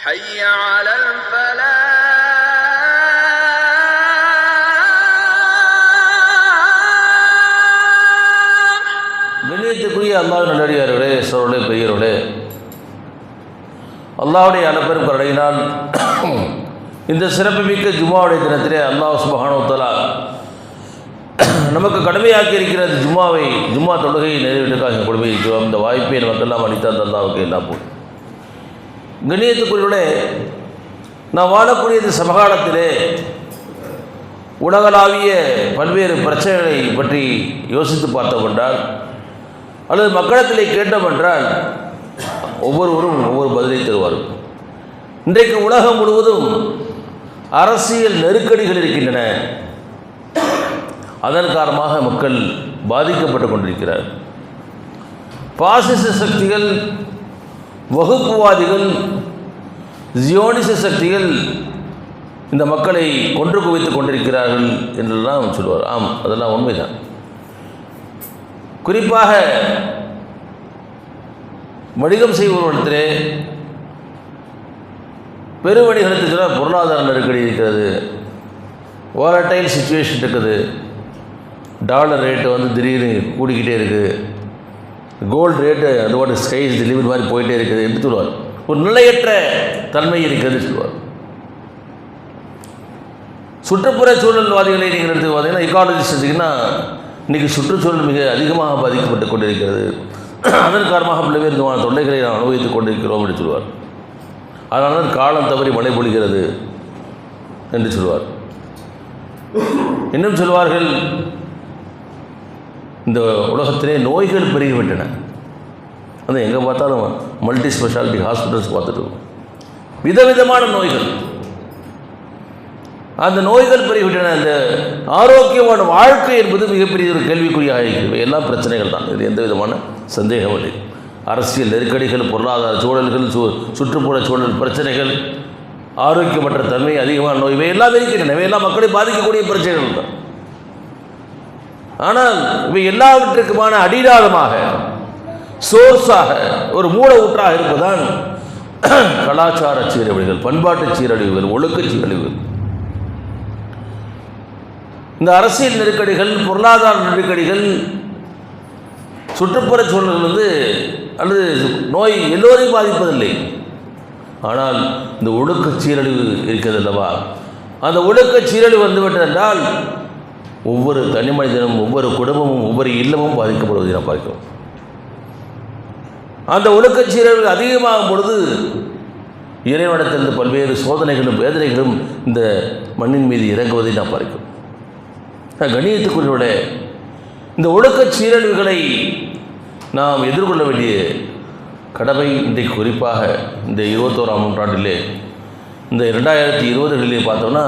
حي على الفلاح. கண்ணியத்துக்குரிய அல்லாஹ்வின் நல்லடியார்களே, சோழர்களே, பெரியவர்களே, அல்லாஹ்வுடைய அளப்பெரும் கருணையினால் இந்த சிறப்புமிக்க ஜும்மாவுடைய தினத்திலே அல்லாஹ் சுப்ஹானஹு வ தஆலா நமக்கு கடமையாக்கி இருக்கிற ஜும்மா தொழுகையை நிறைவேற்றுக்காக கொடுமை இருக்கிறோம். இந்த வாய்ப்பை நமக்கெல்லாம் அளித்த அந்த அல்லாஹ்வுக்கு எல்லாம் போகும். கண்ணியத்துக்குள்ளே நான் வாழக்கூடிய இந்த சமகாலத்திலே உலகளாவிய பல்வேறு பிரச்சனைகளை பற்றி யோசித்து பார்த்தோம் என்றால், அல்லது மக்களிடத்திலே கேட்டோம் என்றால், ஒவ்வொருவரும் ஒவ்வொரு பதிலை தருவார்கள். இன்றைக்கு உலகம் முழுவதும் அரசியல் நெருக்கடிகள் இருக்கின்றன. அதன் காரணமாக மக்கள் பாதிக்கப்பட்டு கொண்டிருக்கிறார். பாசிச சக்திகள், வகுப்புவாதிகள், ஜியோனிச சக்திகள் இந்த மக்களை கொன்று குவித்து கொண்டிருக்கிறார்கள் என்றெல்லாம் சொல்லுவார். ஆம், அதெல்லாம் உண்மைதான். குறிப்பாக வணிகம் செய்பவர்களிடத்திலே பெருவணிகத்தில் பொருளாதார நெருக்கடி இருக்கிறது, வாலட்டைல் சிச்சுவேஷன் இருக்குது, டாலர் ரேட்டு திடீர்னு கூடிக்கிட்டே இருக்குது, கோல்டு ரேட்டு அதோட ஸ்கைஸ் லிமிட் மாதிரி போயிட்டே இருக்குது என்று சொல்லுவார். ஒரு நிலையற்ற தன்மை இருக்கிறது சொல்லுவார். சுற்றுப்புற சூழல்வாதிகளை நீங்கள் எடுத்து பார்த்தீங்கன்னா, இக்காலஜிஸ்ட் எடுத்திங்கன்னா இன்றைக்கி சுற்றுச்சூழல் மிக அதிகமாக பாதிக்கப்பட்டு கொண்டிருக்கிறது. அதன் காரணமாக பல்வேறு விதமான தொல்லைகளை நாம் அனுபவித்துக் கொண்டிருக்கிறோம் என்று சொல்வார். அதனால தான் காலம் தவறி மழை பொழிகிறது என்று சொல்வார். இன்னும் சொல்வார்கள், இந்த உலகத்திலே நோய்கள் பெருகிவிட்டன. அது எங்கே பார்த்தாலும் மல்டி ஸ்பெஷாலிட்டி ஹாஸ்பிட்டல்ஸ் பார்த்துட்டு விதவிதமான நோய்கள். அந்த நோய்கள் பெருகிவிட்டன. அந்த ஆரோக்கியமான வாழ்க்கை என்பது மிகப்பெரிய ஒரு கேள்விக்குறியாக இருக்கிறது. எல்லாம் பிரச்சனைகள் தான், இது எந்த விதமான சந்தேகம் இல்லை. அரசியல் நெருக்கடிகள், பொருளாதார சூழல்கள், சுற்றுப்புற சூழல் பிரச்சனைகள், ஆரோக்கியமற்ற தன்மை, அதிகமான நோய், இவையெல்லாம் இருக்கின்றன. இவையெல்லாம் மக்களை பாதிக்கக்கூடிய பிரச்சனைகள் தான். ஆனால் இவை எல்லாவற்றுக்குமான அடிநாதமாக, சோர்ஸாக, ஒரு மூல ஊற்றாக இருப்பதுதான் கலாச்சார சீரழிவுகள், பண்பாட்டு சீரழிவுகள், ஒழுக்க சீரழிவுகள். இந்த அரசியல் நெருக்கடிகள், பொருளாதார நெருக்கடிகள், சுற்றுப்புற சூழல்கள் அல்லது நோய் எல்லோரையும் பாதிப்பதில்லை. ஆனால் இந்த ஒழுக்க சீரழிவு இருக்கிறது அல்லவா, அந்த ஒழுக்க சீரழிவு வந்துவிட்டது என்றால் ஒவ்வொரு தனி மனிதனும், ஒவ்வொரு குடும்பமும், ஒவ்வொரு இல்லமும் பாதிக்கப்படுவதை நாம் பார்க்கிறோம். அந்த ஒழுக்க சீரழிவு அதிகமாகும் பொழுது இறைவனிடத்திலிருந்து பல்வேறு சோதனைகளும் வேதனைகளும் இந்த மண்ணின் மீது இறங்குவதை நாம் பார்க்கிறோம். கண்ணியத்துக்குரிய இந்த ஒழுக்க சீரழிவுகளை நாம் எதிர்கொள்ள வேண்டிய கடமை இன்றைக்கு குறிப்பாக இந்த 21ஆம் நூற்றாண்டிலே, இந்த 2020களிலே பார்த்தோம்னா,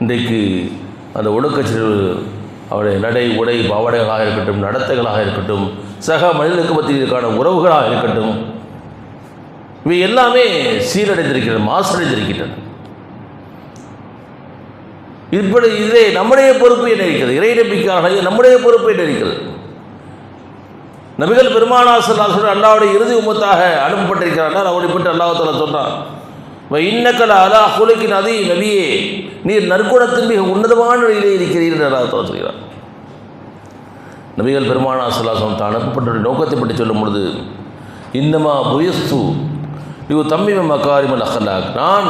இன்றைக்கு அந்த ஒழுக்கச்சீரழிவு அவருடைய நடை, உடை, பாவடைகளாக இருக்கட்டும், நடத்தைகளாக இருக்கட்டும், சக மனிதனுக்கு மத்தியிற்கான உறவுகளாக இருக்கட்டும், இவை எல்லாமே சீரடைந்திருக்கின்றன, மாசடைந்திருக்கின்றன. இப்படி இதை நம்முடைய பொறுப்பு என்ன இருக்கிறது? இறை நம்பிக்கையாளர்களே, நம்முடைய பொறுப்பு என்ன இருக்கிறது? நபிகள் பெருமானார் ஸல்லல்லாஹு அலைஹி வஸல்லம் அல்லாஹ்வுடைய இறுதி உம்மத்தாக அனுப்பப்பட்டிருக்கிறார்கள். அவரை பற்றி அல்லாஹ் தஆலா சொல்றான், இன்னக்கல அலா குலுகின் அதீம், நபியே நீர் நற்குணத்தின் மிக உன்னதமான நிலையிலே இருக்கிறீர்கள் என்று அல்லாஹ் தஆலா சொல்கிறார். நபிகள் பெருமானார் ஸல்லல்லாஹு அலைஹி வஸல்லம் தான் அனுப்பப்பட்ட நோக்கத்தை பற்றி சொல்லும் பொழுது, இன்னமா புயஸ்து இவ் தம்மிம மகாரிமல் அஹ்லாக், நான்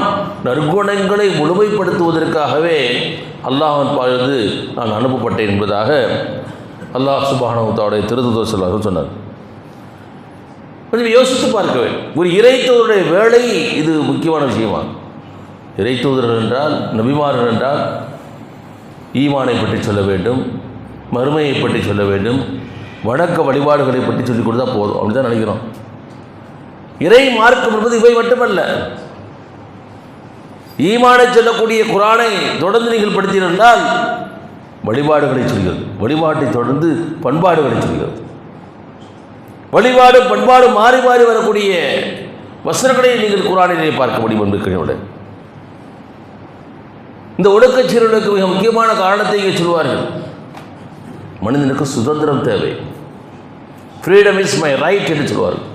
நற்குணங்களை முழுமைப்படுத்துவதற்காகவே அல்லாஹ்வின் பாலிருந்து நான் அனுப்பப்பட்டேன் என்பதாக அல்லாஹ் சுப்ஹானஹு வ தஆலா திருத்தூதர் ஸல்லல்லாஹு அலைஹி வஸல்லம் சொன்னார். கொஞ்சம் யோசித்து பார்க்க வேண்டும். ஒரு இறைத்தூதருடைய வேலை இது முக்கியமான விஷயமா? இறைத்தூதர்கள் என்றால், நபிமார்கள் என்றால் ஈமானை பற்றி சொல்ல வேண்டும், மறுமையை பற்றி சொல்ல வேண்டும், வணக்க வழிபாடுகளை பற்றி சொல்லிக் கொடுத்தா போதும், அப்படி தான் நினைக்கிறோம். இறை மார்க்கம் என்பது இவை மட்டுமல்ல. ஈமானை சொல்லக்கூடிய குர்ஆனை தொடர்ந்து நீங்கள் படித்திருந்தால் வழிபாடுகளை சொல்கிறது, வழிபாட்டை தொடர்ந்து பண்பாடுகளை சொல்கிறது. வழிபாடு பண்பாடு மாறி மாறி வரக்கூடிய வசனங்களை நீங்கள் குர்ஆனிலே பார்க்க முடியும் என்பதற்காக இந்த ஒழுக்கச் சீரழிவுக்கு மிக முக்கியமான காரணத்தை இங்கே சொல்வார்கள். மனிதனுக்கு சுதந்திரம் தேவை. ஃப்ரீடம் இஸ் மை ரைட் என்று சொல்வார்கள்.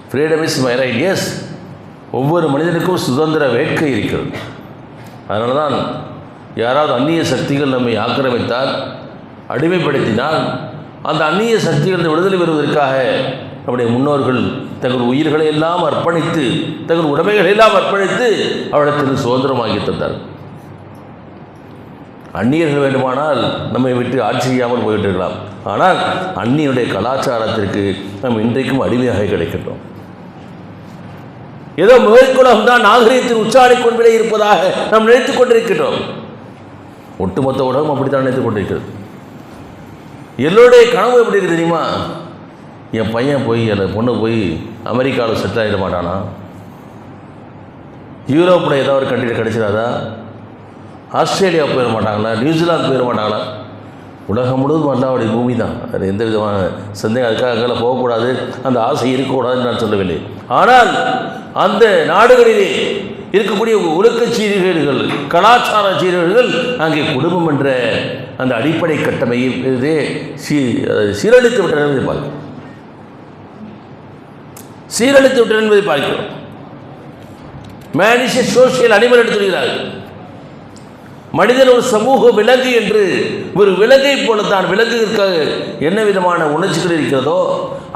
Freedom is my right. Yes, ஒவ்வொரு மனிதனுக்கும் சுதந்திர வேட்கை இருக்கிறது. அதனால தான் யாராவது அந்நிய சக்திகள் நம்மை ஆக்கிரமித்தால், அடிமைப்படுத்தினால், அந்த அந்நிய சக்திகளிலிருந்து விடுதலை பெறுவதற்காக நம்முடைய முன்னோர்கள் தங்கள் உயிர்களை எல்லாம் அர்ப்பணித்து, தங்கள் உடைமைகளை எல்லாம் அர்ப்பணித்து அவரிடத்தில் சுதந்திரமாக்கி தந்தார். அந்நியர்கள் வேண்டுமானால் நம்மை விட்டு ஆட்சி செய்யாமல் போயிட்டு இருக்கலாம். ஆனால் அந்நியனுடைய கலாச்சாரத்திற்கு நாம் இன்றைக்கும் அடிமையாக கிடைக்கின்றோம். ஏதோ மேற்குலகம் தான் நாகரீகத்தின் உச்சாணி கொன்பிலே இருப்பதாக நாம் நினைத்துக் கொண்டிருக்கின்றோம். ஒட்டுமொத்த உலகம் அப்படித்தான் நினைத்துக் கொண்டிருக்கிறது. எல்லோருடைய கனவு எப்படி இருக்குது தெரியுமா? என் பையன் போய் அந்த பொண்ணு போய் அமெரிக்காவில் செட்டில் ஆகிட மாட்டானா? யூரோப்பில் ஏதாவது ஒரு கண்ட்ரியில் கிடைச்சிடாதா? ஆஸ்திரேலியா போயிட மாட்டாங்களா? நியூசிலாந்து போயிட மாட்டாங்களா? உலகம் முழுவதும் அல்லாவுடைய பூமி தான். அது எந்த விதமான சந்தேகம். அதுக்காக அங்கே போகக்கூடாது, அந்த ஆசை இருக்கக்கூடாதுன்னு நான் சொல்லவில்லை. ஆனால் அந்த நாடுகளிலே இருக்கக்கூடிய ஒழுக்க சீர்கேடுகள், கலாச்சார சீர்கேடுகள் அங்கே குடும்பம் என்ற அந்த அடிப்படை கட்டமைப்பே சீரழித்து விட்டன என்பதை பார்க்கிறோம். சீரழித்து விட்டன என்பதை பார்க்கிறோம். Man is A social animal என்று சொல்கிறார்கள். மனிதன் ஒரு சமூக விலங்கு என்று, ஒரு விலங்கை போலத்தான். விலங்குகளுக்காக என்ன விதமான உணர்ச்சிகள் இருக்கிறதோ,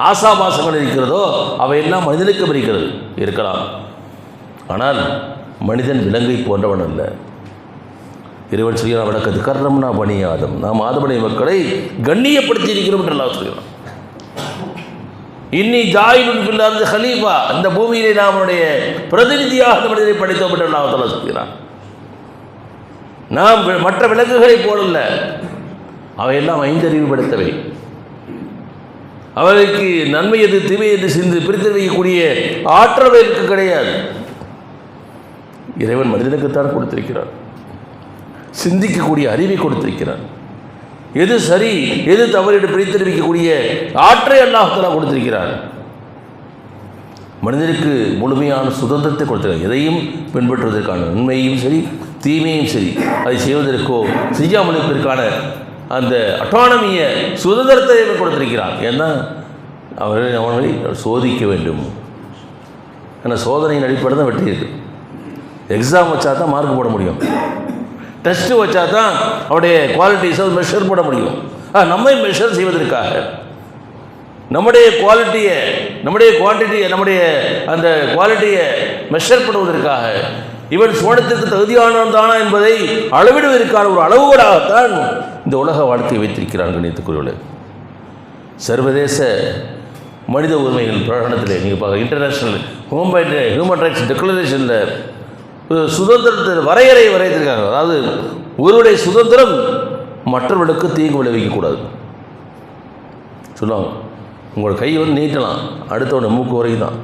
ஆசாபாசங்கள் இருக்கிறதோ, அவையெல்லாம் மனிதனுக்கு இருக்கிறது இருக்கலாம். ஆனால் மனிதன் விலங்கை போன்றவன் அல்ல. இறைவன் சொல்கிறான், வழக்கத்து கர்ணம்னா பனி ஆதம், நாம் ஆதமனை மக்களை கண்ணியப்படுத்தி இருக்கிறோம் என்று அல்லாஹ் சொல்கிறான். இன்னி ஜாயிலுன் ஃபில் அர்தி ஹலீஃபா, இந்த பூமியிலே நாம் அவனுடைய பிரதிநிதியாக இந்த மனிதனை படைத்தோம் என்று அல்லாஹ் தஆலா சொல்கிறான். நாம் மற்ற விலங்குகளை போலல்ல, அவையெல்லாம் ஐந்தறிவு படைத்தவை. அவர்களுக்கு நன்மை எது தீமை என்று சிந்து பிரித்து வைக்கக்கூடிய ஆற்றவைக்கு கிடையாது. இறைவன் மனிதனுக்குத்தான் கொடுத்திருக்கிறார். சிந்திக்கக்கூடிய அறிவை கொடுத்திருக்கிறார். எது சரி எது தவறு என்று பிரித்து வைக்கக்கூடிய ஆற்றை அல்லாஹ் தஆலா கொடுத்திருக்கிறார். மனிதனுக்கு முழுமையான சுதந்திரத்தை கொடுத்திருக்கிறார். எதையும் பின்பற்றுவதற்கான நன்மையும் சரி தீமையும் சரி, அதை செய்வதற்கோ செய்யாமல் இருப்பதற்கான அந்த அட்டானமியை சுதந்திரத்தை கொடுத்திருக்கிறான். ஏன்னா அவனை சோதிக்க வேண்டும். ஏன்னா சோதனையின் அடிப்படை தான் வெற்றி இருக்குது. எக்ஸாம் வச்சா தான் மார்க் போட முடியும். டெஸ்ட்டு வச்சா தான் அவருடைய குவாலிட்டிஸை மெஷர் போட முடியும். நம்மை மெஷர் செய்வதற்காக நம்முடைய குவாலிட்டியை, நம்முடைய குவான்டிட்டியை, நம்முடைய அந்த குவாலிட்டியை மெஷர் பண்ணுவதற்காக, இவன் சோனத்திற்கு தகுதியானவன் தானா என்பதை அளவிடுவதற்கான ஒரு அளவுகோலாகத்தான் இந்த உலக வாழ்க்கையை வைத்திருக்கிறான். கணித்துக்குரியவர்களே, சர்வதேச மனித உரிமைகள் பிரகடனத்தில் நீங்கள் பார்க்க, இன்டர்நேஷ்னல் ஹியூமன் ரைட்ஸ் டிக்ளரேஷனில் சுதந்திரத்தில் வரையறை வரையத்திருக்காங்க. அதாவது ஒருவருடைய சுதந்திரம் மற்றவர்களுக்கு தீங்கு விளைவிக்கக்கூடாது சொல்லுவாங்க. உங்களோட கை நீட்டலாம், அடுத்தவனுடைய மூக்கு வரைக்கும் தான்.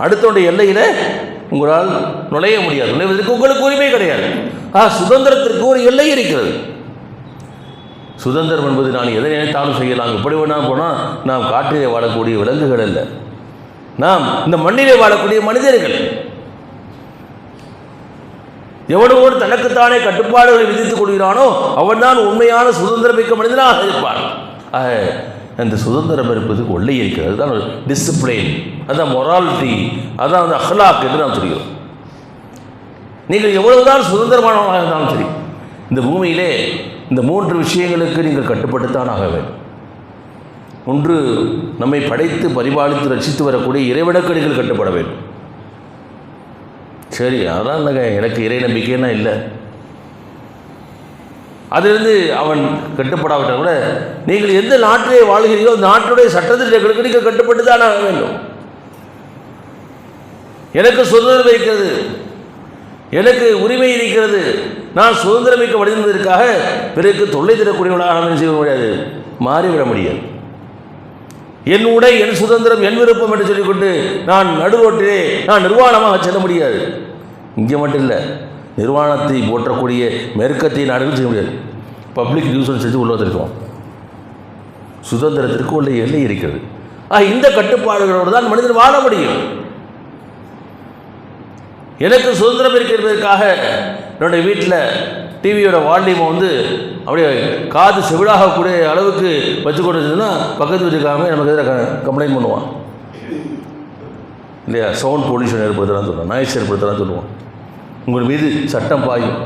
அடுத்தவனுடைய எல்லையில் உங்களால் நுழைய முடியாது. நுழைவதற்கு உங்களுக்கு உரிமை கிடையாது. சுதந்திரத்திற்கு ஒரு எல்லை இருக்கிறது. சுதந்திரம் என்பது நான் எதை நினைத்தாலும் செய்யலாம், எப்படி வேணாலும் போனால் நாம் காட்டிலே வாழக்கூடிய விலங்குகள் அல்ல, நாம் இந்த மண்ணிலே வாழக்கூடிய மனிதர்கள். எவனோடு தனக்குத்தானே கட்டுப்பாடுகளை விதித்துக் கொள்கிறானோ அவன்தான் உண்மையான சுதந்திரமிக்க மனிதனாக இருப்பான். அந்த சுதந்திரம் இருப்பதுக்கு ஒல்லை இருக்கிறது. அதுதான் டிசிப்ளின், அதுதான் மொராலிட்டி, அதுதான் வந்து அஹ்லாக் என்று நாம் சொல்கிறோம். நீங்கள் எவ்வளவுதான் சுதந்திரமானவர்களாக இருந்தாலும் சரி, இந்த பூமியிலே இந்த 3 விஷயங்களுக்கு நீங்கள் கட்டுப்பட்டுத்தான் ஆக வேண்டும். ஒன்று, நம்மை படைத்து பரிபாலித்து ரசித்து வரக்கூடிய இறைவனுக்கு நீங்கள் கட்டுப்பட வேண்டும். சரி, அதான் எனக்கு இறை நம்பிக்கைன்னா இல்லை, அதிலிருந்து அவன் கட்டுப்படாவிட்டால் கூட நீங்கள் எந்த நாட்டிலே வாழ்கிறீர்களோ அந்த நாட்டுடைய சட்டத்திற்கு நீங்கள் கட்டுப்பட்டு தான் ஆக வேண்டும். எனக்கு சுதந்திரம் இருக்கிறது, எனக்கு உரிமை இருக்கிறது, நான் சுதந்திரமிக்க வடிவதற்காக பிறகு தொல்லை தரக்கூடியவனாக செய்ய முடியாது, மாறிவிட முடியாது. என் உடை என் சுதந்திரம் என் விருப்பம் என்று சொல்லிக்கொண்டு நான் நடுரோட்டிலே நான் நிர்வாணமாக செல்ல முடியாது. இங்கே மட்டும் இல்லை, நிர்வாணத்தை போற்றக்கூடிய மேற்கத்திய நாடுகள் செய்ய முடியாது. பப்ளிக் நியூஸ் செஞ்சு உள்ள வந்திருக்கோம். சுதந்திரத்திற்கு உள்ள எல்லை இருக்கிறது. இந்த கட்டுப்பாடுகளோடு தான் மனிதன் வாழ முடியும். எனக்கு சுதந்திரம் இருக்கிறதுக்காக என்னுடைய வீட்டில் டிவியோட வால்யூமை வந்து அப்படியே காது செவிடாகக்கூடிய அளவுக்கு வச்சு கொண்டு வச்சதுன்னா பக்கத்து வீட்டுக்காக நமக்கு எதிராக கம்ப்ளைண்ட் பண்ணுவான். இல்லையா, சவுண்ட் பொல்யூஷன் ஏற்படுத்தலாம் சொல்லுவோம், நாய்ஸ் ஏற்படுத்தலாம் சொல்லுவோம். உங்கள் மீது சட்டம் பாயும்.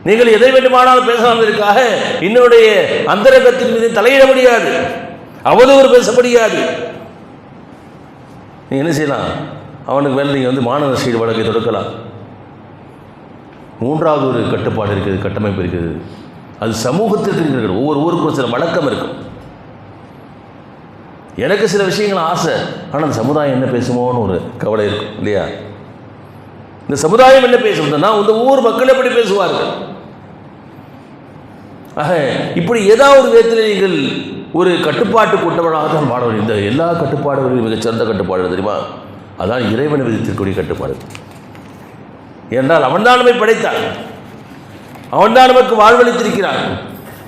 நீங்கள் எதை வேண்டுமானாலும் பேசலாமதற்காக என்னுடைய அந்தரங்கத்தின் மீது தலையிட முடியாது, அவதூறு பேச முடியாது. நீ என்ன செய்யலாம், அவனுக்கு மேலே நீங்கள் மான நஷ்டீடு வழக்கை தொடுக்கலாம். மூன்றாவது ஒரு கட்டுப்பாடு இருக்குது, கட்டமைப்பு இருக்குது. அது சமூகத்திற்கு இருக்கிறது. ஒவ்வொரு ஊருக்கும் சில வழக்கம் இருக்கும். எனக்கு சில விஷயங்கள் ஆசை, ஆனால் அந்த சமுதாயம் என்ன பேசுமோன்னு ஒரு கவலை இருக்கும் இல்லையா. இந்த சமுதாயம் என்ன பேசும்னா இந்த ஊர் மக்கள் எப்படி பேசுவார்கள். ஆக இப்படி ஏதாவது ஒரு விதத்தில் நீங்கள் ஒரு கட்டுப்பாட்டுக்கு உட்பட்டவனாக தான் பாட வேண்டும். இந்த எல்லா கட்டுப்பாடுகளும் மிகச்சிறந்த கட்டுப்பாடு தெரியுமா, அதான் இறைவனை விதித்திருக்கக்கூடிய கட்டுப்பாடு. என்றால் அவன்தான் நம்மை படைத்தான், அவன்தான் நமக்கு வாழ்வளித்திருக்கிறான்,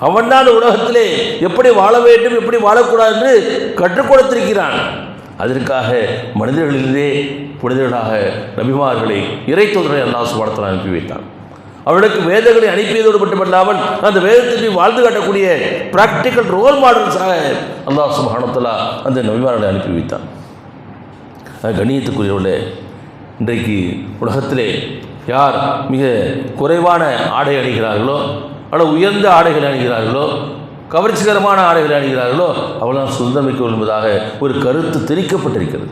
அவன்தான் உலகத்திலே எப்படி வாழ வேண்டும் எப்படி வாழக்கூடாது என்று கற்றுக் கொடுத்திருக்கிறான். அதற்காக மனிதர்களிலே புனிதர்களாக நபிமார்களை இறைத்தூதரை அல்லாஹ் சுப்ஹானஹு வ தஆலா அனுப்பி வைத்தான். அவர்களுக்கு வேதங்களை அனுப்பியதோடு மட்டுமல்லாமல் அந்த வேதத்தை வாழ்ந்து காட்டக்கூடிய பிராக்டிக்கல் ரோல் மாடல்ஸாக அல்லாஹ் சுப்ஹானஹு வ தஆலா அந்த நபிமார்களை அனுப்பி வைத்தான். கண்ணியத்துக்குரியவர்களே, இன்றைக்கு உலகத்திலே யார் மிக குறைவான ஆடை அணிகிறார்களோ அல்லது உயர்ந்த ஆடைகளை அணிகிறார்களோ கவர்ச்சிகரமான ஆடைகளை அணிகிறார்களோ அவெல்லாம் சுதந்திரமிக்க என்பதாக ஒரு கருத்து திணிக்கப்பட்டிருக்கிறது.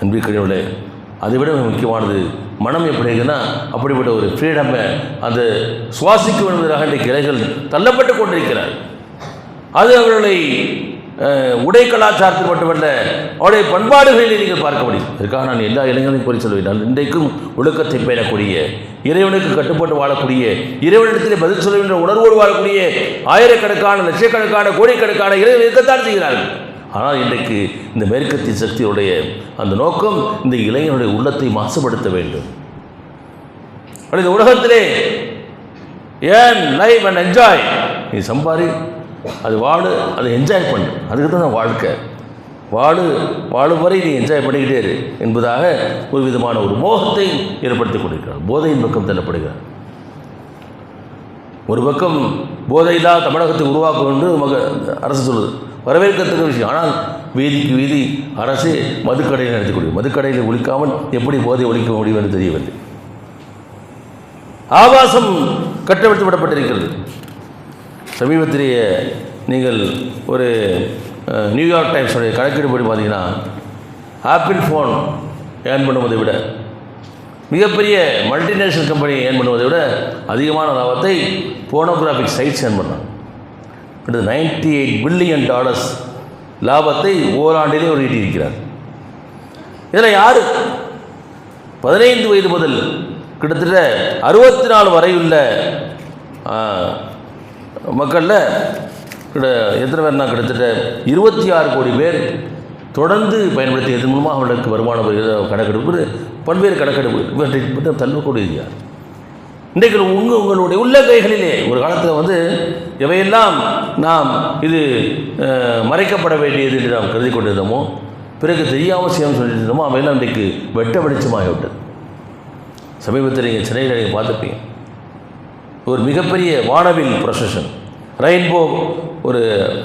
அன்பிற்குரியவர்களே, அதை விட முக்கியமானது மனம் எப்படி இருக்குன்னா அப்படிப்பட்ட ஒரு ஃப்ரீடமை அந்த சுவாசிக்க என்பதாக இன்றைக்கு இலைகள் தள்ளப்பட்டு கொண்டிருக்கிறார். அது அவர்களை உடை கலாச்சாரத்தில் மட்டுமல்ல அவருடைய பண்பாடுகளில் நீங்கள் பார்க்க முடியும். அதுக்காக நான் எல்லா இளைஞர்களையும் கூறி சொல்வேன், இன்றைக்கும் ஒழுக்கத்தை பேணக்கூடிய, இறைவனுக்கு கட்டுப்பட்டு வாழக்கூடிய, இறைவனிடத்தில் பதில் சொல்ல வேண்டிய உணர்வோடு வாழக்கூடிய ஆயிரக்கணக்கான லட்சக்கணக்கான கோடிக்கணக்கான இளைஞர்கள் இருக்கத்தான் செய்கிறார்கள். ஆனால் இன்றைக்கு இந்த மேற்கத்திய சக்தியுடைய அந்த நோக்கம் இந்த இளைஞனுடைய உள்ளத்தை மாசுபடுத்த வேண்டும். இந்த உலகத்திலே ஏன் லைவ் அண்ட் என்ஜாய், நீ சம்பாரி, அது வாழு, அதை என்ஜாய் பண்ணு, அதுக்கு தான் வாழ்க்கை, வாழும் வரை நீ என்ஜாய் பண்ணிக்கிட்டே இரு என்பதாக ஒரு விதமான ஒரு மோகத்தை ஏற்படுத்தி கொண்டிருக்கிறார். போதையின் பக்கம் தள்ளப்படுகிறார். ஒரு பக்கம் போதையில்லா தமிழகத்தை உருவாக்க வேண்டும் அரசு சொல்லுது, வரவேற்கத்தக்க விஷயம். ஆனால் வீதிக்கு வீதி அரசு மதுக்கடையில் நடத்தக்கூடிய மதுக்கடையில் ஒழிக்காமல் எப்படி போதை ஒழிக்க முடியும் என்று தெரியவில்லை. ஆபாசம் கட்டவிழ்த்து விடப்பட்டிருக்கிறது. சமீபத்திலேயே நீங்கள் ஒரு நியூயார்க் டைம்ஸுடைய கணக்கெடுப்படி பார்த்தீங்கன்னா ஆப்பிள் ஃபோன் ஏர்ன் பண்ணுவதை விட மிகப்பெரிய மல்டிநேஷனல் கம்பெனி ஏர்ன் பண்ணுவதை விட அதிகமான லாபத்தை போனோகிராஃபிக் சைட்ஸ் ஏர்ன் பண்ணாங்க. கிட்டத்தட்ட $98 பில்லியன் லாபத்தை ஓராண்டிலே ஒரு ஈட்டியிருக்கிறார். இதில் யார் 15 வயது முதல் கிட்டத்தட்ட 64 வரையுள்ள மக்களில் எத்தனை பேர்னா கிட்டத்தட்ட 26 கோடி பேர் தொடர்ந்து பயன்படுத்தியதன் மூலமாக அவர்களுக்கு வருமான கணக்கெடுப்பு பல்வேறு கணக்கெடுப்பு தள்ளக்கூடியது. இன்றைக்கு உங்களுடைய உள்ள கைகளிலே ஒரு காலத்தில் எவையெல்லாம் நாம் இது மறைக்கப்பட வேண்டியது என்று நாம் கருதி கொண்டிருந்தோமோ, பிறகு தெரியாமல் செய்யாமல் சொல்லியிருந்தோமோ, அவையெல்லாம் இன்றைக்கு வெட்ட வெளிச்சமாகிவிட்டது. சமீபத்தில் நீங்கள் சென்னையில் நீங்கள் பார்த்துப்பீங்க, ஒரு மிகப்பெரிய வானவில் ப்ரொசஷன்,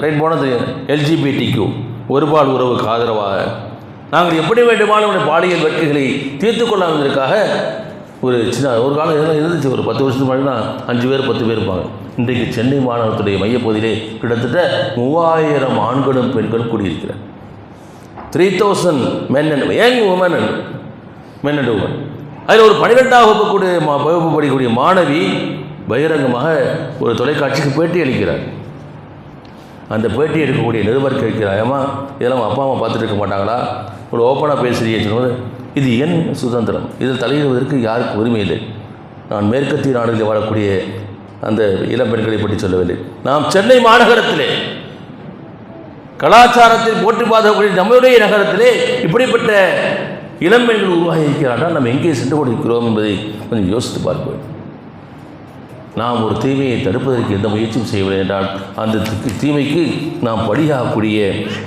ரெயின்போன LGBTQ ஒருபால் உறவுக்கு ஆதரவாக நாங்கள் எப்படி வேண்டுமானும் பாலியல் வெட்கைகளை தீர்த்து கொள்ளாததற்காக ஒரு காலம் இதெல்லாம் இருந்துச்சு. ஒரு 10 வருஷத்துக்கு முன்னாடி 5 பேர் 10 பேர் இருப்பாங்க. இன்றைக்கு சென்னை மாநகரத்துடைய மையப்பகுதியிலே கிட்டத்தட்ட 3000 ஆண்களும் பெண்களும் கூடியிருக்கிறார். 3000 men and young women and men and women. அதில் ஒரு 12ஆம் வகுப்பு படிக்கக்கூடிய மாணவி பகிரங்கமாக ஒரு தொலைக்காட்சிக்கு பேட்டி அளிக்கிறார். அந்த பேட்டி எடுக்கக்கூடிய நிருபர் கேட்கிறார், ஏமா இதெல்லாம் அப்பா அம்மா பார்த்துட்டு இருக்க மாட்டாங்களா, ஒரு ஓப்பனாக பேசுகிறீங்க சொல்லும்போது, இது என் சுதந்திரம், இதில் தலையிடுவதற்கு யாருக்கு உரிமை இல்லை. நான் மேற்கத்திய நாடுகளில் வாழக்கூடிய அந்த இளம் பெண்களை பற்றி சொல்லவில்லை. நாம் சென்னை மாநகரத்திலே கலாச்சாரத்தில் போற்றி பார்க்கக்கூடிய நம்முடைய நகரத்திலே இப்படிப்பட்ட இளம் பெண்கள் உருவாகி இருக்கிறார்கள். நம்ம எங்கே சென்று கொண்டிருக்கிறோம் என்பதை கொஞ்சம் யோசித்து பார்ப்போம். நாம் ஒரு தீமையை தடுப்பதற்கு எந்த முயற்சியும் செய்யவில்லை என்றால் அந்த தீமைக்கு நாம் பலியாகக்கூடிய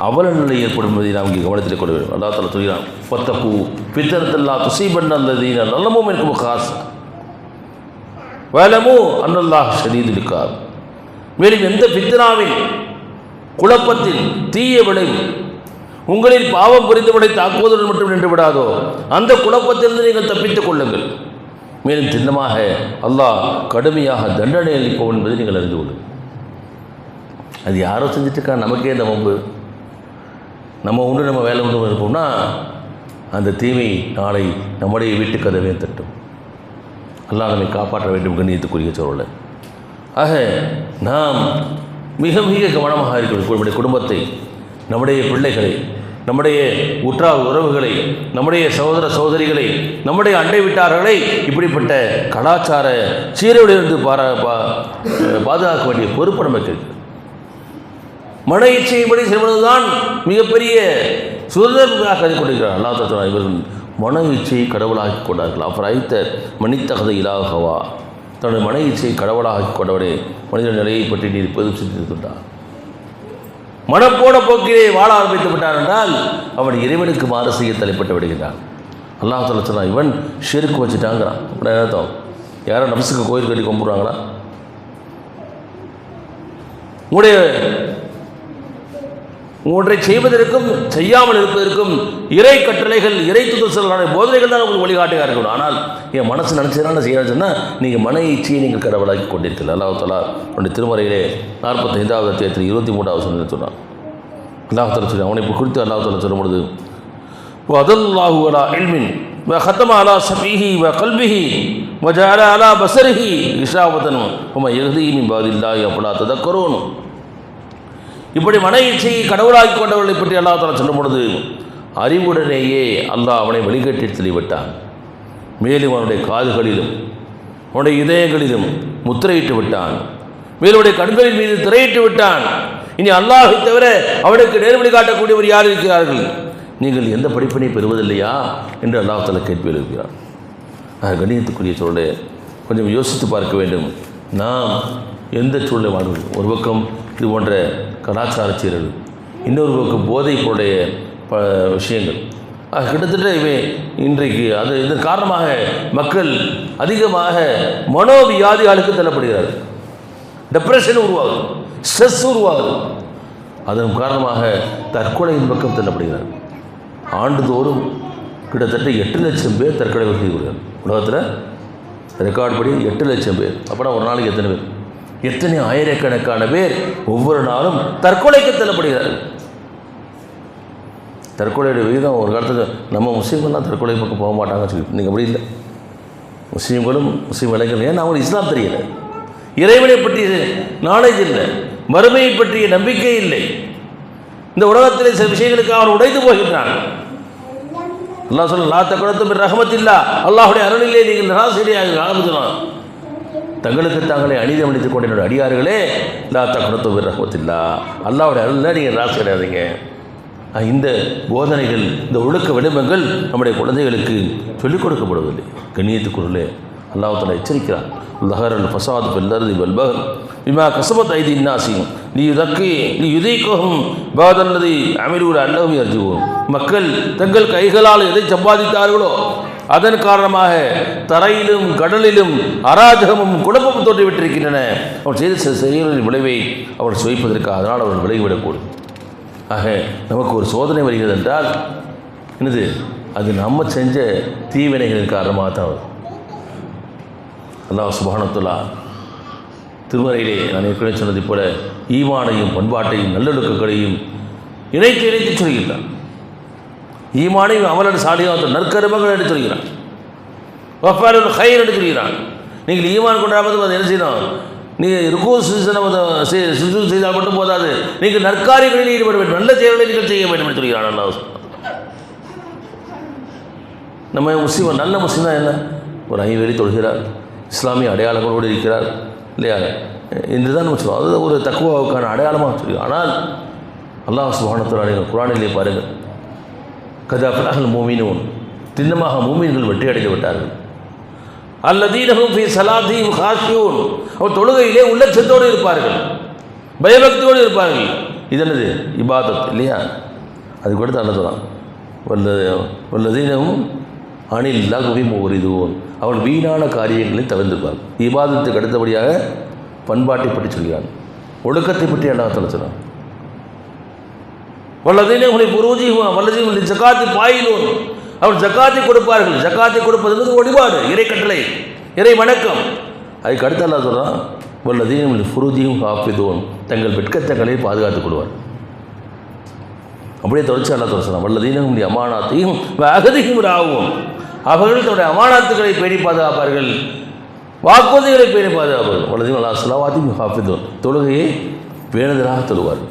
அவல நிலை ஏற்படும் என்பதை நாம் இங்கே கவனத்தில் கொள்ள வேண்டும். அல்லாஹ் தஆலா சொல்கிறான், ஃபத்தகு ஃபித்னத்தல்லா துஸீபன்ன அல்லதீன ஸலமு மின்கும் காஸா வஅலமு அன்னல்லாஹ ஷதீதுல் இகாப். மேலும் எந்த ஃபித்னாவின் குழப்பத்தின் தீய விளைவு உங்களில் பாவம் புரிந்தவனை தாக்குவதுடன் மட்டும் நின்று விடாதோ, அந்த குழப்பத்திலிருந்து நீங்கள் தப்பித்துக் கொள்ளுங்கள். மேலும் சின்னமாக அல்லாஹ் கடுமையாக தண்டனை அளிப்போம் என்பதை நீங்கள் அறிந்து கொள்ளுங்கள். அது யாரோ செஞ்சுட்டுருக்கா, நமக்கே இந்த வம்பு. நம்ம உண்டு நம்ம வேலை உண்டு இருப்போம்னா அந்த தீமை நாளை நம்முடைய வீட்டு கதவே தட்டும். அல்லாஹ் நம்மை காப்பாற்ற வேண்டும் கண்ணியத்துக்குரிய சூழலை. ஆக நாம் மிக மிக கவனமாக இருக்கிறோம். நம்முடைய குடும்பத்தை, நம்முடைய பிள்ளைகளை, நம்முடைய உற்றார் உறவுகளை, நம்முடைய சகோதர சகோதரிகளை, நம்முடைய அண்டை வீட்டார்களை இப்படிப்பட்ட கலாச்சார சீரழிலிருந்து பாதுகாக்க வேண்டிய பொறுப்பு நமக்கு இருக்கு. மன இச்சையின்படி செய்வதுதான் மிகப்பெரிய சுதந்திரமாக கருதி கொண்டிருக்கிறார். அல்லாஹ் தஆலா இவர்கள் மன இச்சையை கடவுளாக்கி கொண்டார்கள். அப்புறம் ஐத்த மனித்தகதை இலாகவா, தன்னுடைய மன இச்சையை கடவுளாக்கி கொண்டவரே மனித நிலையை பற்றி நீர் பெரும் சிந்தித்துள்ளார். மனப்போட போக்கிலே வாழ ஆரம்பித்து விட்டார் என்றால் அவன் இறைவனுக்கு மாறு செய்ய தலைப்பட்டு விடுகிறான். அல்லாஹ் தஆலா சொன்னான், இவன் ஷிர்க் வச்சுட்டாங்கிறான். அப்படின்னா அர்த்தம், யாரும் நம்சுக்கு கோயில் கட்டி கும்பிடுவாங்களா? ஒன்றை செய்வதற்கும் செய்யாமல் இருப்பதற்கும் இறை கட்டளைகள், இறை துதசலான போதனைகள் தான் உங்களுக்கு வழிகாட்டியாக இருக்கணும். ஆனால் என் மனசு நினச்சதுனால செய்யணும்னு சொன்னால் நீங்கள் மன இச்சையை நீங்கள் கடவுளாக்கி கொண்டிருக்கீர்கள். அல்லாஹ் தஆலா அவனுடைய திருமறையிலே 45வது அத்தியாயத்தில் 23வது வசனத்தில் சொன்னான். அல்லாஹ் தஆலா சொல்லி அவனை இப்போ குறித்து அல்லாஹ் தஆலா சொல்லும் பொழுது, வதல்லாஹு அலா இல்மின் வ ஹத்தம அலா சமீஹி வ கல்பிஹி வ ஜஅல அலா பஸரிஹி இஷாவதன் வ ம யஹ்தி மின் பாதில்லாஹி அஃபலா ததக்கரூன். இப்படி மன இச்சையை கடவுளாக்கி கொண்டவர்களை பற்றி அல்லாஹ் தஆலா சொல்லும் பொழுது அறிவுடனேயே அல்லாஹ் அவனை வழிகட்டி தெளிவிட்டான். மேலும் அவனுடைய காதுகளிலும் அவனுடைய இதயங்களிலும் முத்திரையிட்டு விட்டான். மேலும் அவனுடைய கண்களின் மீது திரையிட்டு விட்டான். இனி அல்லாஹை தவிர அவனுக்கு நேர்வழி காட்டக்கூடியவர் யார் இருக்கிறார்கள்? நீங்கள் எந்த படிப்பினை பெறுவதில்லையா என்று அல்லாஹ் தஆலா கேள்வி எழுப்புகிறார். கண்ணியத்துக்குரிய சூழலை கொஞ்சம் யோசித்து பார்க்க வேண்டும். நாம் எந்த சூழலை வாழ்வது? ஒரு பக்கம் இது போன்ற கலாச்சார சீரல், இன்னொரு பக்கம் போதைப் பொருடைய விஷயங்கள். கிட்டத்தட்ட இன்றைக்கு அது இதன் காரணமாக மக்கள் அதிகமாக மனோவியாதிகளுக்கு தள்ளப்படுகிறார்கள். டிப்ரெஷன் உருவாகுது, ஸ்ட்ரெஸ் உருவாகுது. அதன் காரணமாக தற்கொலையின் பக்கம் தள்ளப்படுகிறார்கள். ஆண்டுதோறும் கிட்டத்தட்ட 8 லட்சம் பேர் தற்கொலை செய்து கொள்கிறார்கள். உலகத்தில் ரெக்கார்டு படி 8 லட்சம் பேர். அப்படின்னா ஒரு நாளைக்கு எத்தனை பேர்? எத்தனை ஆயிரக்கணக்கான பேர் ஒவ்வொரு நாளும் தற்கொலைக்கு தள்ளப்படுகிறார்கள். தற்கொலையுடைய விகிதம் ஒரு காலத்தில் நம்ம முஸ்லீம்கள்லாம் தற்கொலை பக்கம் போக மாட்டாங்க சொல்லி, நீங்கள் அப்படி இல்லை. முஸ்லீம்களும் முஸ்லீம் இளைஞர்கள், ஏன்னா அவங்களுக்கு இஸ்லாம் தெரியலை, இறைவனை பற்றிய நாலேஜ் இல்லை, மறுமையை பற்றிய நம்பிக்கை இல்லை. இந்த உலகத்திலே சில விஷயங்களுக்கு அவர் உடைந்து போகின்றான். அல்லாஹ் சொல்ல, லா தக்னது மின் ரஹ்மத்தில்லாஹ், அல்லாஹ்வுடைய அருளிலே நீங்கள் நிராசையாக ஆரம்பிக்கலாம். தங்களுக்கு தாங்களே அநீதம் அளித்துக் கொண்ட என்னுடைய அடியார்களே, லா தக்னது மின் ரஹ்மத்தில்லாஹ், அல்லாஹ்வுடைய அருளில் நீங்கள் நிராசை அடையாதீங்க. இந்த போதனைகள், இந்த ஒழுக்க விடம்பங்கள் நம்முடைய குழந்தைகளுக்கு சொல்லிக் கொடுக்கப்படுவதில்லை. கண்ணியத்துக்குள்ளே அல்லாஹ் தஆலா எச்சரிக்கிறான். லஹரல் ஃபஸாது ஃபில் அர்தி வல் பஹர் பிமா கஸபத் ஐதின் நாஸி லியுதீகஹும் பஅதல்லதி அமிலூ லஅல்லஹும் யர்ஜூன். மக்கள் தங்கள் கைகளால் எதை சம்பாதித்தார்களோ அதன் காரணமாக தரையிலும் கடலிலும் அராஜகமும் குழப்பமும் தோன்றிவிட்டிருக்கின்றன. அவர் செய்த சில செயல்களின் விளைவை அவர் சுவைப்பதற்காக, அதனால் அவர்கள் விளைவிடக்கூடும். ஆக நமக்கு ஒரு சோதனை வருகிறது என்றால் என்னது? அது நம்ம செஞ்ச தீவினைகளின் காரணமாக தான் வரும். அல்லாஹ் சுப்ஹானஹு வ தஆலா திருமறையிலே நான் ஏற்கனவே சொன்னதை போல ஈமானையும் பண்பாட்டையும் நல்லொழுக்கங்களையும் இணைத்து சொல்கிறான். ஈமானையும் அமலன் சாலியாக நற்கர்மங்கள் எடுத்து சொல்கிறான். வஃபாலுல் ஹைர் எடுத்து சொல்கிறான். நீங்கள் ஈமான் கொண்டாடும்போது அதை என்ன செய்யணும்? நீங்கள் ருக்கு சுஜூத் செய்தால் மட்டும் போதாது, நீங்கள் நற்காரியங்களில் ஈடுபட வேண்டும், நல்ல செயல்களை நீங்கள் செய்ய வேண்டும் என்று சொல்கிறான் அல்லாஹ். நம்ம முஸ்லீம், நல்ல முஸ்லீம் தான் என்ன? ஒரு 5 வேளை தொழுகிறார், இஸ்லாமிய அடையாளங்களோடு இருக்கிறார் இல்லையா? என்று தான் நம்ம சொல்லுவோம். அது ஒரு தக்வாவுக்கான அடையாளமாக சொல்லுவோம். ஆனால் அல்லாஹ் சுப்ஹானஹு வ தஆலா குர்ஆனிலே பாருங்கள், கத் அஃலஹல் மூமினூன், திண்ணமாக மூமின்கள் வெற்றி அடைந்து விட்டார்கள். அல்லதீன ஹும் ஃபீ ஸலாத்திஹிம் காஷியூன், அவர் தொழுகையிலே உள்ளச்சத்தோடு இருப்பார்கள், பயபக்தியோடு இருப்பார்கள். இது என்னது? இபாதத் இல்லையா? அதுக்கு அடுத்து அல்ல சொல்லலாம், வல்லதீனஹும் அனில் லஹ்வி முரிதூன், அவர்கள் வீணான காரியங்களை தவிர்த்திருப்பார்கள். இபாதத்துக்கு அடுத்தபடியாக பண்பாட்டை பற்றி சொல்கிறான், ஒழுக்கத்தை பற்றி அல்லாஹ் தஆலா சொல்கிறான். வல்லதீன உங்களை புரூஜிஹும் வல்லதீன ஜகாத்தி பாயிலூன், அவர் ஜக்காத்தை கொடுப்பார்கள். ஜக்காத்தை கொடுப்பது வழிபாடு, இறை கட்டளை, இறை வணக்கம். அதுக்கு அடுத்து அல்லாஹ் சொல்கிறான் வல்லதீன ஃபுரூஜிஹும் ஹாஃபிதூன், தங்கள் வெட்கத்தங்களை பாதுகாத்துக் கொள்வார். அப்படியே தொடர்ச்சி அல்லாஹ் சொல்கிறான் வல்லதீன அமானாத்தையும் அகதியும் ராவும், அவர்கள் தன்னுடைய அமானாத்துக்களை பேணி பாதுகாப்பார்கள், வாக்குறுதிகளை பேணி பாதுகாப்பார்கள். வல்லதீன அல்லாஹ் ஸலவாத்திஹிம் ஹாஃபிதூன், தொழுகையை பேணுதலாக தொழுவார்.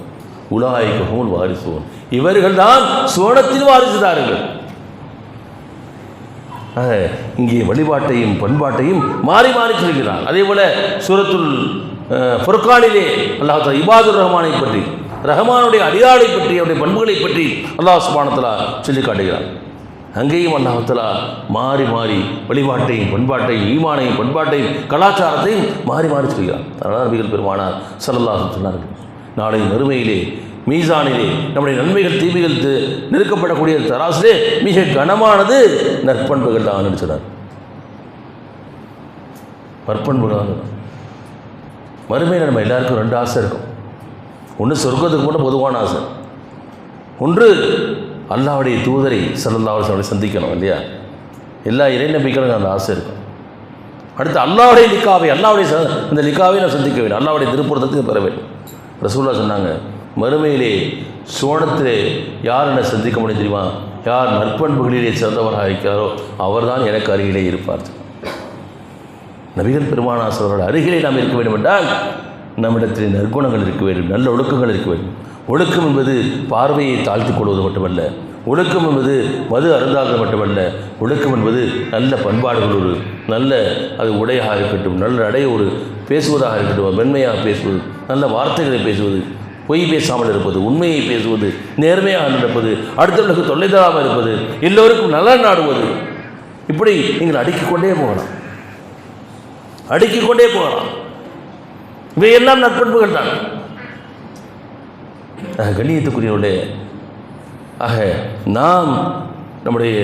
உலாயிக ஹுமுல் வாரிசூன், இவர்கள் தான் சுவனத்தின் வாரிசுதார்கள். இங்கே வழிபாட்டையும் பண்பாட்டையும் மாறி மாறி சொல்கிறான். அதே போல சூரத்துல் ஃபுர்கானிலே அல்லாஹ் தஆலா இபாதுர் ரஹ்மானை பற்றி, ரஹ்மானுடைய அடியாளை பற்றி, அவருடைய பண்புகளை பற்றி அல்லாஹ் சுப்ஹானஹு வ தஆலா சொல்லி காட்டுகிறான். அங்கேயும் அல்லாஹ் தஆலா மாறி மாறி வழிபாட்டையும் பண்பாட்டையும் ஈமானையும் பண்பாட்டையும் கலாச்சாரத்தையும் மாறி மாறி சொல்கிறான். அதனால் நபிகள் பெருமானார் ஸல்லல்லாஹு அலைஹி வஸல்லம் சொன்னார்கள், நாளை மறுமையிலே மீசானிலே நம்முடைய நன்மைகள் தீமைகள் நெருக்கப்படக்கூடிய தராசிலே மிக கனமானது நற்பண்புகள் தான் சொன்னார். நற்பண்புகள் தான். மறுமையில் நம்ம எல்லாருக்கும் ரெண்டு ஆசை இருக்கும். ஒன்று சொர்க்கத்துக்கு போன பொதுவான ஆசை, ஒன்று அல்லாஹ்வுடைய தூதரை ஸல்லல்லாஹு அலைஹி வஸல்லம் சந்திக்கணும் இல்லையா? எல்லா இறை நம்பிக்கைகளும் அந்த ஆசை இருக்கும். அடுத்து அல்லாஹ்வுடைய லிக்காவை, அல்லாஹ்வுடைய இந்த லிக்காவை நான் சந்திக்க வேண்டும், அல்லாஹ்வுடைய திருப்பூரத்துக்கு பெற வேண்டும். ரசூலுல்லாஹ் சொன்னாங்க, மறுமையிலே சோனத்திலே யார் என்னை சந்திக்க முடியும் தெரியுமா? யார் நற்பண்புகளிலே சிறந்தவராக இருக்கிறாரோ அவர்தான் எனக்கு அருகிலே இருப்பார். நபிகள் பெருமானார் அவர்கள் அருகிலே நாம் இருக்க வேண்டும் என்றால் நம்மிடத்தில் நற்குணங்கள் இருக்க வேண்டும், நல்ல ஒழுக்கங்கள் இருக்க வேண்டும். ஒழுக்கம் என்பது பார்வையை தாழ்த்திக் கொள்வது மட்டுமல்ல, ஒழுக்கம் என்பது மது அருந்தாதது மட்டுமல்ல, ஒழுக்கம் என்பது நல்ல பண்பாடுகளோடு, நல்ல அது உடையாக இருக்கட்டும், நல்ல நடையோடு பேசுவதாக இருக்கட்டும், மென்மையாக பேசுவது, நல்ல வார்த்தைகளை பேசுவது, பொய் பேசாமல் இருப்பது, உண்மையை பேசுவது, நேர்மையாக நடப்பது, அடுத்தவர்களுக்கு தொல்லை தராமல் இருப்பது, எல்லோருக்கும் நலன் நாடுவது, இப்படி நீங்கள் அடுக்கிக்கொண்டே போகலாம், அடுக்கிக்கொண்டே போகலாம். இவையெல்லாம் நற்பண்புகள் தான். கண்ணியத்துக்குரியவர்களே, ஆக நாம் நம்முடைய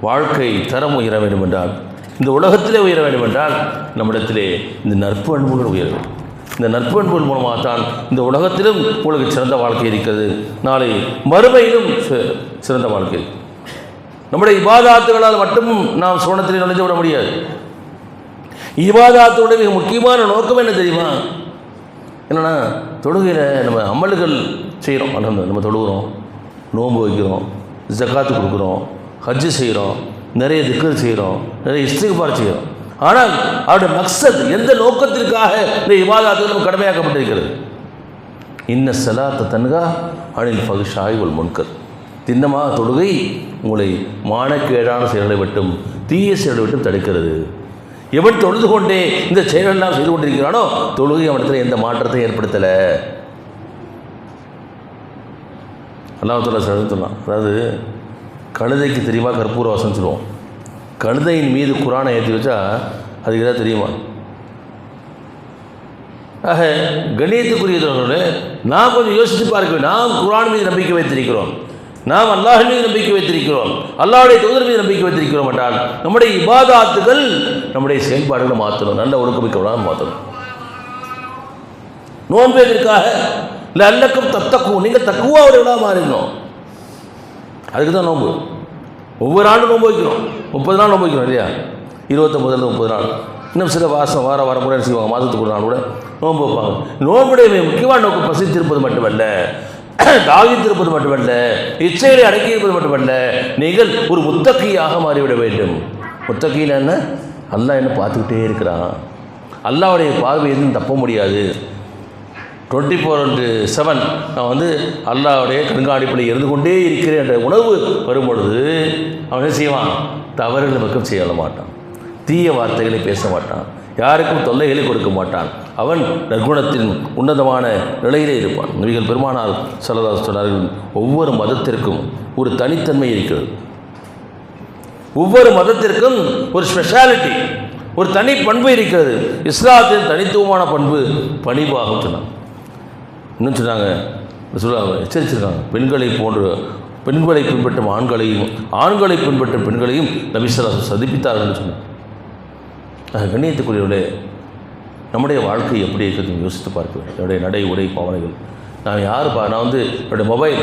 வாழ்க்கை தரம் உயர வேண்டும் என்றால், இந்த உலகத்திலே உயர வேண்டும் என்றால் நம்மிடத்திலே இந்த நற்பண்புகள் உயர வேண்டும். இந்த நற்பண்புகள் மூலமாக தான் இந்த உலகத்திலும் உங்களுக்கு சிறந்த வாழ்க்கை இருக்கிறது, நாளை மறுமையிலும் சிறந்த வாழ்க்கை. நம்முடைய இபாதாத்துகளால் மட்டும் நாம் சோனத்திலே நுழைந்து விட முடியாது. இபாதாத்தோட மிக முக்கியமான நோக்கம் என்ன தெரியுமா? என்னென்னா, தொழுகையில் நம்ம அமல்கள் செய்கிறோம், நம்ம தொழுகிறோம், நோன்பு வைக்கிறோம், ஜக்காத்து கொடுக்குறோம், ஹஜ்ஜு செய்கிறோம், நிறைய திக்ர் செய்கிறோம், நிறைய இஸ்திக்பார் செய்கிறோம். ஆனால் அவருடைய மக்சத், எந்த நோக்கத்திற்காக இந்த இபாதத்துக்கு நம்ம கடமையாக்கப்பட்டிருக்கிறது? இன்ன ஸலாத்த தன்ஹா அனில் ஃபஹ்ஷாஇ வல் முன்கர், திண்ணமாக தொழுகை உங்களை மானக்கேடான செயல்களை விட்டும் தீய செயல்களை விட்டும் தடுக்கிறது. எவன் தொழுது கொண்டே இந்த செயலெல்லாம் செய்து கொண்டிருக்கிறானோ தொழுகை அவனத்தில் எந்த மாற்றத்தை ஏற்படுத்தலை. அல்லாஹ் தஆலா சொல்லலாம், அதாவது கழுதைக்கு தெரியுமா கற்பூர வாசம் சொல்லுவோம், கழுதையின் மீது குரானை ஏற்றி வச்சா அதுக்கு எதாவது தெரியுமா? ஆக கண்ணியத்துக்குரியவர்களே, நாம் கொஞ்சம் யோசித்து பார்க்க வேண்டும். நாம் குரான் மீது நம்பிக்கை வைத்திருக்கிறோம், நாம் அல்லாஹ் மீது நம்பிக்கை வைத்திருக்கிறோம், அல்லாஹ்வுடைய தூதர் மீது நம்பிக்கை வைத்திருக்கிறோம் என்றால் நம்முடைய இபாதாத்துகள், நம்முடைய செயல்பாடுகளை மாற்றணும், நல்ல ஒழுக்கமிக்கவர்களாக மாற்றணும். நோன்பேதற்காக லஅல்லக்கும் தத்தக்கும், நீங்கள் தக்குவாவுடையவர்களாக மாறிடணும். அதுக்கு தான் நோன்பு. ஒவ்வொரு ஆண்டும் நோன்பு வைக்கிறோம், 30 நாள் நோன்பு வைக்கிறோம் இல்லையா? 29 30 நாள், இன்னும் சில வாரம் கூட செய்வாங்க, மாதத்துக்கு ஒரு நாள் கூட நோன்பு வைப்பாங்க. நோன்புடைய முக்கியமான நோக்கம் பசித்திருப்பது மட்டுமல்ல, தாகித்திருப்பது மட்டுமல்ல, இச்சைகளை அடக்கியிருப்பது மட்டுமல்ல, நீங்கள் ஒரு முத்தக்கியாக மாறிவிட வேண்டும். முத்தக்கியில் என்ன? அல்லாஹ் என்ன பார்த்துக்கிட்டே இருக்கிறான், அல்லாஹ்வுடைய பார்வை எதுவும் தப்ப முடியாது. 24/7 நான் அல்லாஹ்வுடைய கண்காணிப்பில் இருந்து கொண்டே இருக்கிறேன் என்ற உணர்வு வரும்பொழுது அவன் என்ன செய்வான்? தவறுகளை பக்கம் செய்ய மாட்டான், தீய வார்த்தைகளை பேச மாட்டான், யாருக்கும் தொல்லைகளை கொடுக்க மாட்டான். அவன் நற்குணத்தின் உன்னதமான நிலையிலே இருப்பான். நபிகள் பெருமானார் ஸல்லல்லாஹு அலைஹி வஸல்லம் சொன்னார்கள், ஒவ்வொரு மதத்திற்கும் ஒரு தனித்தன்மை இருக்கிறது, ஒவ்வொரு மதத்திற்கும் ஒரு ஸ்பெஷாலிட்டி, ஒரு தனி பண்பு இருக்கிறது. இஸ்லாத்தின் தனித்துவமான பண்பு பணிவாகும் சொன்னாங்க. இன்னும் சொன்னாங்க, எச்சரிச்சிருக்காங்க, பெண்களை பின்பற்றும் ஆண்களையும் ஆண்களை பின்பற்றும் பெண்களையும் நபி ஸல்லல்லாஹு அலைஹி வஸல்லம் சதிப்பித்தார்கள் சொன்னாங்க. கண்ணியத்துக்குரியவர்களே, நம்முடைய வாழ்க்கை எப்படி இருக்கிறது யோசித்து பார்க்க வேண்டும். நம்முடைய நடை உடை பாவனைகள் நான் யாருப்பா, நான் வந்து என்னுடைய மொபைல்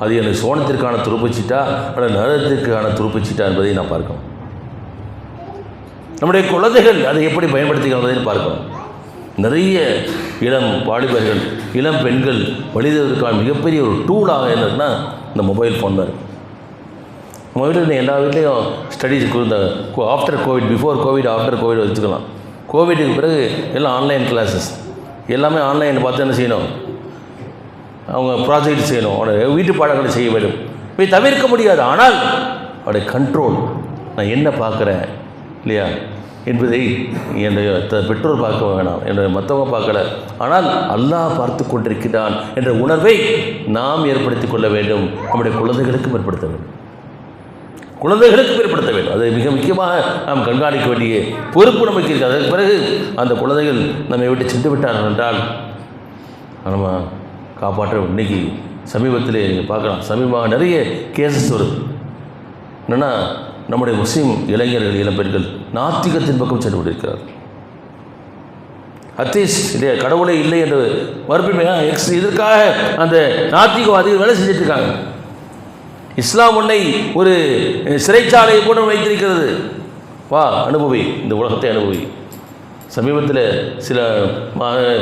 அது எனக்கு சோனத்திற்கான துருப்புச்சீட்டா அல்லது நரகத்திற்கான துருப்புச்சீட்டா என்பதை நான் பார்க்கணும். நம்முடைய குழந்தைகள் அதை எப்படி பயன்படுத்திக்கிறதையும் பார்க்கணும். நிறைய இளம் வாலிபர்கள், இளம் பெண்கள் வழிதற்கான மிகப்பெரிய ஒரு டூலாக என்னன்னா இந்த மொபைல் ஃபோன் தான் இருக்குது. மொபைல் எல்லா வீட்லேயும் ஸ்டடீஸுக்கு இந்த after Covid, before Covid, after Covid வச்சுக்கலாம். கோவிடுக்கு பிறகு எல்லாம் ஆன்லைன் கிளாஸஸ், எல்லாமே ஆன்லைன் பார்த்து என்ன செய்யணும், அவங்க ப்ராஜெக்ட் செய்யணும், அவனுடைய வீட்டு பாடங்களை செய்ய வேண்டும். இவை தவிர்க்க முடியாது. ஆனால் அவருடைய கண்ட்ரோல், நான் என்ன பார்க்குறேன் இல்லையா என்பதை என்னுடைய பெற்றோர் பார்க்க வேணாம், என்னுடைய மற்றவங்க பார்க்கல, ஆனால் அல்லாஹ் பார்த்து கொண்டிருக்கிறான் என்ற உணர்வை நாம் ஏற்படுத்தி கொள்ள வேண்டும். நம்முடைய குழந்தைகளுக்கும் ஏற்படுத்த வேண்டும், குழந்தைகளுக்கும் ஏற்படுத்த வேண்டும். அது மிக முக்கியமாக நாம் கண்காணிக்க வேண்டிய பொறுப்பு நமக்கு இருக்குது. அதற்கு பிறகு அந்த குழந்தைகள் நம்மை விட்டு சென்று விட்டார்கள் என்றால் நம்ம காப்பாற்ற. இன்றைக்கி சமீபத்தில் நீங்கள் பார்க்கலாம், சமீபமாக நிறைய கேசஸ் வருது. என்னென்னா நம்முடைய முஸ்லீம் இளைஞர்கள், இளம்பெண்கள் நாத்திகத்தின் பக்கம் சென்று கொண்டிருக்கிறார். அத்தீஸ் இல்லையா, கடவுளே இல்லை என்று மறுபடியும் இதற்காக அந்த நாத்திகவாதிகள் வேலை செஞ்சிட்ருக்காங்க. இஸ்லாம் உன்னை ஒரு சிறைச்சாலையை போட்டு வைத்திருக்கிறது, வா அனுபவி, இந்த உலகத்தை அனுபவி. சமீபத்தில் சில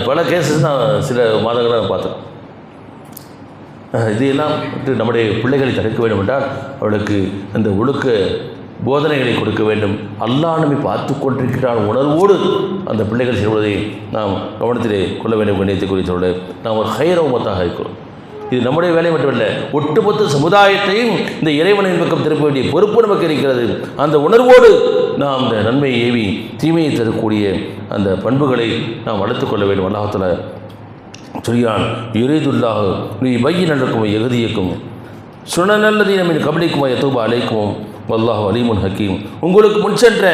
பல கேசஸ் தான் சில மாதங்களாக நான் பார்த்தேன். இதையெல்லாம் நம்முடைய பிள்ளைகளை தடுக்க வேண்டும் என்றால் அவளுக்கு அந்த ஒழுக்க போதனைகளை கொடுக்க வேண்டும். அல்லாஹ் நம்மை பார்த்து கொண்டிருக்கிறான் உணர்வோடு அந்த பிள்ளைகள் செல்வதை நாம் கவனத்திலே கொள்ள வேண்டும். கண்ணியத்துக்குரிய சொல்ல நாம் ஒரு ஹைரவமத்தாக இருக்கிறோம். இது நம்முடைய வேலை மட்டுமல்ல, ஒட்டுமொத்த சமுதாயத்தையும் இந்த இறைவனின் பக்கம் திருப்ப வேண்டிய பொறுப்பு நமக்கு இருக்கிறது. அந்த உணர்வோடு நாம் இந்த நன்மையை ஏவி தீமையை தரக்கூடிய அந்த பண்புகளை நாம் வளர்த்து கொள்ள வேண்டும். அல்லாஹ் தஆலா சொல்கிறான், யுரீதுல்லாஹ் லியுபய்யின லக்கும் யஹ்தியக்கும் சுனனல்லதீன மின் கப்லிக்கும் யதூப அலைக்கும் வல்லாஹு அலீமுன் ஹக்கீம். உங்களுக்கு முன் சென்ற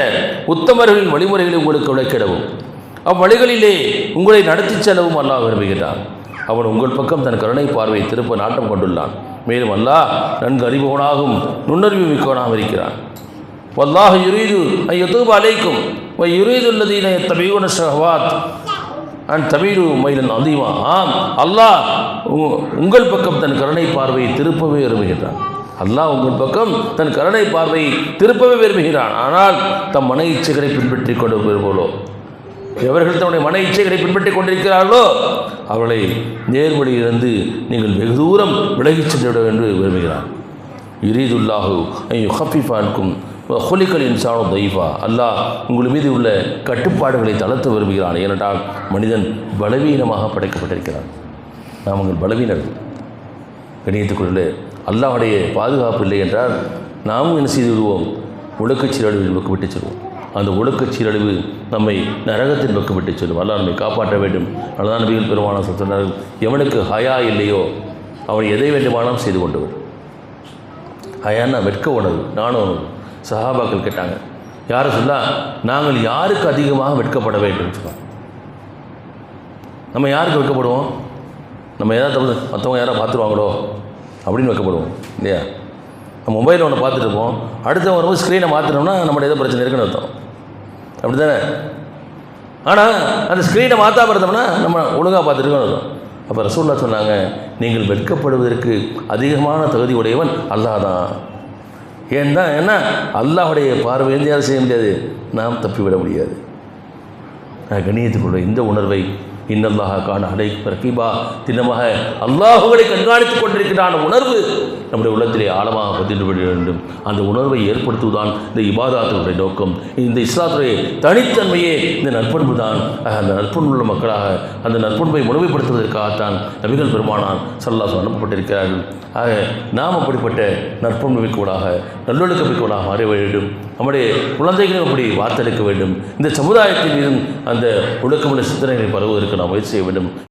உத்தமர்களின் வழிமுறைகளை உங்களுக்கு விளக்கிடவும் அவ்வழிகளிலே உங்களை நடத்தி செல்லவும் அல்லாஹ் விரும்புகிறான். அவன் உங்கள் பக்கம் தன் கருணை பார்வையை திருப்ப நாட்டம் கொண்டுள்ளான். மேலும் அல்லாஹ் நன்கு அறிபவனாகவும் நுண்ணறிவு மிக்கவனாகவும் இருக்கிறான். வல்லாஹு யுரீது யதூப அலைக்கும் வ யுரீதுல்லதீன யத்தபிஊன ஷஹவாத் அன் தமீலு மைலன் அதீமா. ஆம், அல்லாஹ் உங்கள் பக்கம் தன் கருணை பார்வையை திருப்பவே விரும்புகிறான். அல்லாஹ் உங்கள் பக்கம் தன் கருணை பார்வையை திருப்பவே விரும்புகிறான். ஆனால் தம் மன இச்சைகளை பின்பற்றி கொண்டு வருவோலோ, எவர்கள் தன்னுடைய மன இச்சைகளை பின்பற்றி கொண்டிருக்கிறார்களோ அவர்களை நேர்வழியிலிருந்து நீங்கள் வெகு தூரம் விலகிச் சென்று விட என்று விரும்புகிறான். யுரீதுல்லாஹு ஐ யுஹஃபிஃப அன்கும் ஹுலிகல் இன்சானு தைஃபா. அல்லாஹ் உங்கள் மீது உள்ள கட்டுப்பாடுகளை தளர்த்த விரும்புகிறான். ஏனென்றால் மனிதன் பலவீனமாக படைக்கப்பட்டிருக்கிறான். நாம் உங்கள் பலவீனர்கள். கணியத்துக்குள்ளே அல்லாஹுடைய பாதுகாப்பு இல்லை என்றால் நாமும் என்ன செய்து விடுவோம், ஒழுக்கச் சீரழிவில் பக்கம் விட்டு செல்வோம். அந்த ஒழுக்கச் சீரழிவு நம்மை நரகத்தின் பக்கம் விட்டு செல்லும். அல்லாஹ் நம்மை காப்பாற்ற வேண்டும். அதுதான் நபிகள் பெருமானார் சொன்னார்கள், எவனுக்கு ஹயா இல்லையோ அவன் எதை வேண்டுமானாலும் செய்து கொண்டு வரும். ஹயான்னா வெட்க உணர்வு, நாண உணர்வு. சஹாபாக்கள் கேட்டாங்க, யாரை சொன்னால் நாங்கள் யாருக்கு அதிகமாக வெட்கப்பட வேண்டும் சொன்னோம். நம்ம யாருக்கு வெட்கப்படுவோம்? நம்ம ஏதாவது மற்றவங்க யாராவது பார்த்துருவாங்களோ அப்படின்னு வெட்கப்படுவோம் இல்லையா? நம்ம மொபைலில் ஒன்று பார்த்துட்டு இருப்போம், அடுத்தவங்க வரும்போது ஸ்க்ரீனை மாற்றினோம்னா நம்மளோட ஏதோ பிரச்சனை இருக்குன்னு அர்த்தம். அப்படி தானே? ஆனால் அந்த ஸ்க்ரீனை மாற்றாம இருந்தோம்னா நம்ம ஒழுங்காக பார்த்துருக்கோன்னு அர்த்தம். அப்போ ரசூலுல்லாஹ் சொன்னாங்க, நீங்கள் வெட்கப்படுவதற்கு அதிகமான தகுதி உடையவன் அல்லாஹ் தான். ஏன்னா அல்லாஹுடைய பார்வையிலிருந்து யாரும் செய்ய முடியாது, நாம் தப்பிவிட முடியாது. கண்ணியத்துக்குள்ள இந்த உணர்வை இன்னல்லாஹ கான அலைக்கும் ரகீபா, தினமாக அல்லாஹுவை கண்காணித்துக் கொண்டிருக்கிறான உணர்வு நம்முடைய உள்ளத்திலே ஆழமாக பதிந்து விட வேண்டும். அந்த உணர்வை ஏற்படுத்துவதுதான் இந்த இபாதாத்துடைய நோக்கம். இந்த இஸ்லாத்துடைய தனித்தன்மையே இந்த நற்பண்பு தான். அந்த நற்பண்புள்ள மக்களாக அந்த நற்பண்பை முழுமைப்படுத்துவதற்காகத்தான் நபிகள் பெருமானார் ஸல்லல்லாஹு அலைஹி வஸல்லம் அனுப்பப்பட்டிருக்கிறார்கள். ஆக நாம் அப்படிப்பட்ட நற்பண்பு மிக்கவனாக, நல்லொழுக்க மிக்கவனாக மாற வேண்டும். நம்முடைய குழந்தைகளும் அப்படி வார்த்தெடுக்க வேண்டும். இந்த சமுதாயத்தின் மீதும் அந்த ஒழுக்கமுள்ள சிந்தனைகளை பரவுவதற்கு நாம் முயற்சி செய்ய வேண்டும்.